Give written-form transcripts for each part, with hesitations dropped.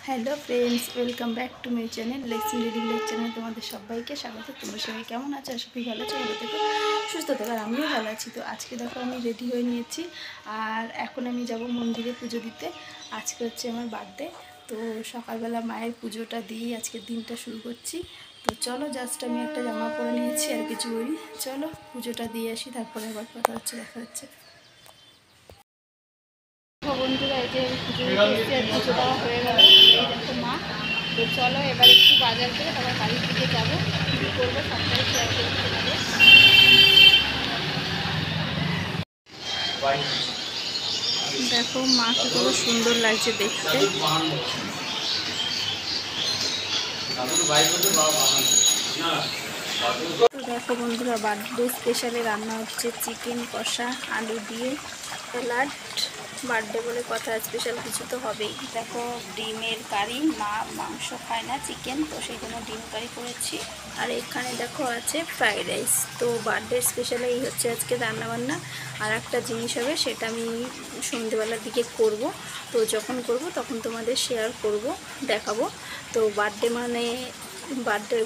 Hello friends, welcome back to my channel লেসিং ready village channel. তোমাদের সবাইকে স্বাগত। তোমরা সবাই কেমন আছো? সবাই ভালো আছো, ভালো থেকো, সুস্থ থেকো। আর আমিও ভালো আছি। তো আজকে দেখো আমি রেডি হয়ে নিয়েছি, আর এখন আমি যাব মন্দিরে পুজো দিতে। আজকে হচ্ছে আমার বার্থডে। তো সকালবেলা মায়ের পুজোটা দিয়েই আজকের দিনটা শুরু করছি। তো চলো, জাস্ট আমি একটা জামা পরে নিয়েছি, আর কিছু করি। চলো পুজোটা দিয়ে আসি, তারপরে আবার কথা হচ্ছে, দেখা হচ্ছে। বন্ধুরা, এই যে পুজো দিতে এসেছি, পুজো দেওয়া হয়ে গেল। এই দেখো মা। তো চলো এবার একটু বাজার করে তারপর বাড়ির দিকে যাবো। কী করবো সবটাই শেয়ার করতে হবে। দেখো মাকে কত সুন্দর লাগছে দেখতে। তো দেখো বন্ধুরা, বার্থডে স্পেশালে রান্না হচ্ছে চিকেন কষা আলু দিয়ে, স্যালাড। বার্থডে বলে কথা, স্পেশাল কিছু তো হবেই। দেখো ডিমের কারি, মা মাংস খায় না, চিকেন, তো সেই জন্য ডিম কারি করেছি। আর এখানে দেখো আছে ফ্রাইড রাইস। তো বার্থডে স্পেশালে এই হচ্ছে আজকে রান্নাবান্না। আর একটা জিনিস হবে, সেটা আমি সন্ধ্যেবেলার দিকে করব। তো যখন করব তখন তোমাদের শেয়ার করব, দেখাবো। তো বার্থডে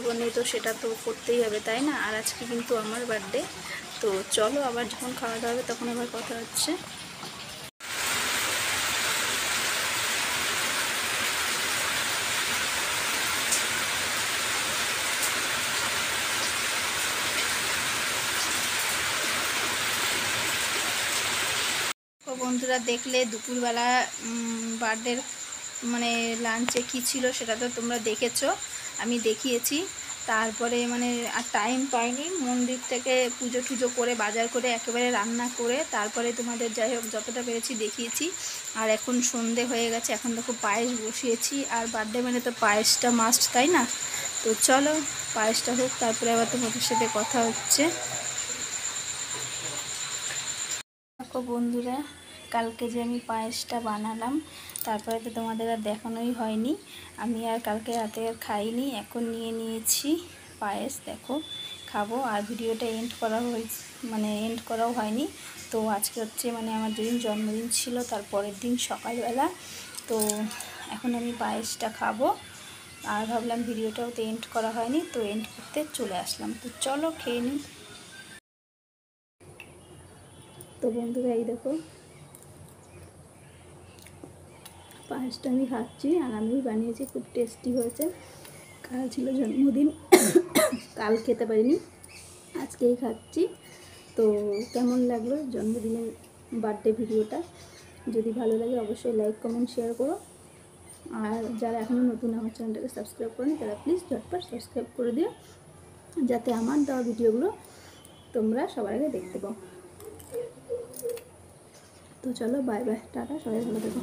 মানে তো সেটা তো করতেই হবে, তাই না? আর আজকে কিন্তু আমার বার্থডে। তো চলো আবার যখন খাওয়া দাওয়া হবে তখন আবার কথা হচ্ছে। তো বন্ধুরা, দেখলে দুপুরবেলা বার্থডের মানে লাঞ্চে কী ছিল সেটা তো তোমরা দেখেছো, আমি দেখিয়েছি। তারপরে মানে আর টাইম পাইনি, মন্দির থেকে পুজো টুজো করে বাজার করে একেবারে রান্না করে তারপরে তোমাদের যাই হোক যতটা পেরেছি দেখিয়েছি। আর এখন সন্ধে হয়ে গেছে, এখন দেখো পায়েস বসিয়েছি। আর বার্থডে মানে তো পায়েসটা মাস্ট, তাই না? তো চলো পায়েসটা হোক, তারপরে আবার তোমাদের সাথে কথা হচ্ছে। দেখো বন্ধুরা, কালকে যে আমি পায়েসটা বানালাম, তারপরে তো তোমাদের আর দেখানোই হয়নি। আমি আর কালকে রাতে আর খাইনি, এখন নিয়ে নিয়েছি পায়েস। দেখো খাবো। আর ভিডিওটা এন্ড করাও হয়নি। তো আজকে হচ্ছে মানে আমার যেদিন জন্মদিন ছিল তার পরের দিন সকালবেলা। তো এখন আমি পায়েসটা খাবো। আর ভাবলাম ভিডিওটাও তো এন্ড করা হয়নি, তো এন্ড করতে চলে আসলাম। তো চলো খেয়ে নিই। তো বন্ধুরা, এই দেখো পায়েসটা আমি খাচ্ছি, আর আমি বানিয়েছি, খুব টেস্টি হয়েছে। কাল ছিল জন্মদিন, কাল খেতে পারিনি, আজকেই খাচ্ছি। তো কেমন লাগলো জন্মদিনের বার্থডে ভিডিওটা? যদি ভালো লাগে অবশ্যই লাইক কমেন্ট শেয়ার করো। আর যারা এখনও নতুন আমার চ্যানেলটাকে সাবস্ক্রাইব করেন তারা প্লিজ ঝটপট সাবস্ক্রাইব করে দিও, যাতে আমার দেওয়া ভিডিওগুলো তোমরা সবার আগে দেখতে পাও। তো চলো, বাই বাই, টাটা, সবাই ভালো থেকো।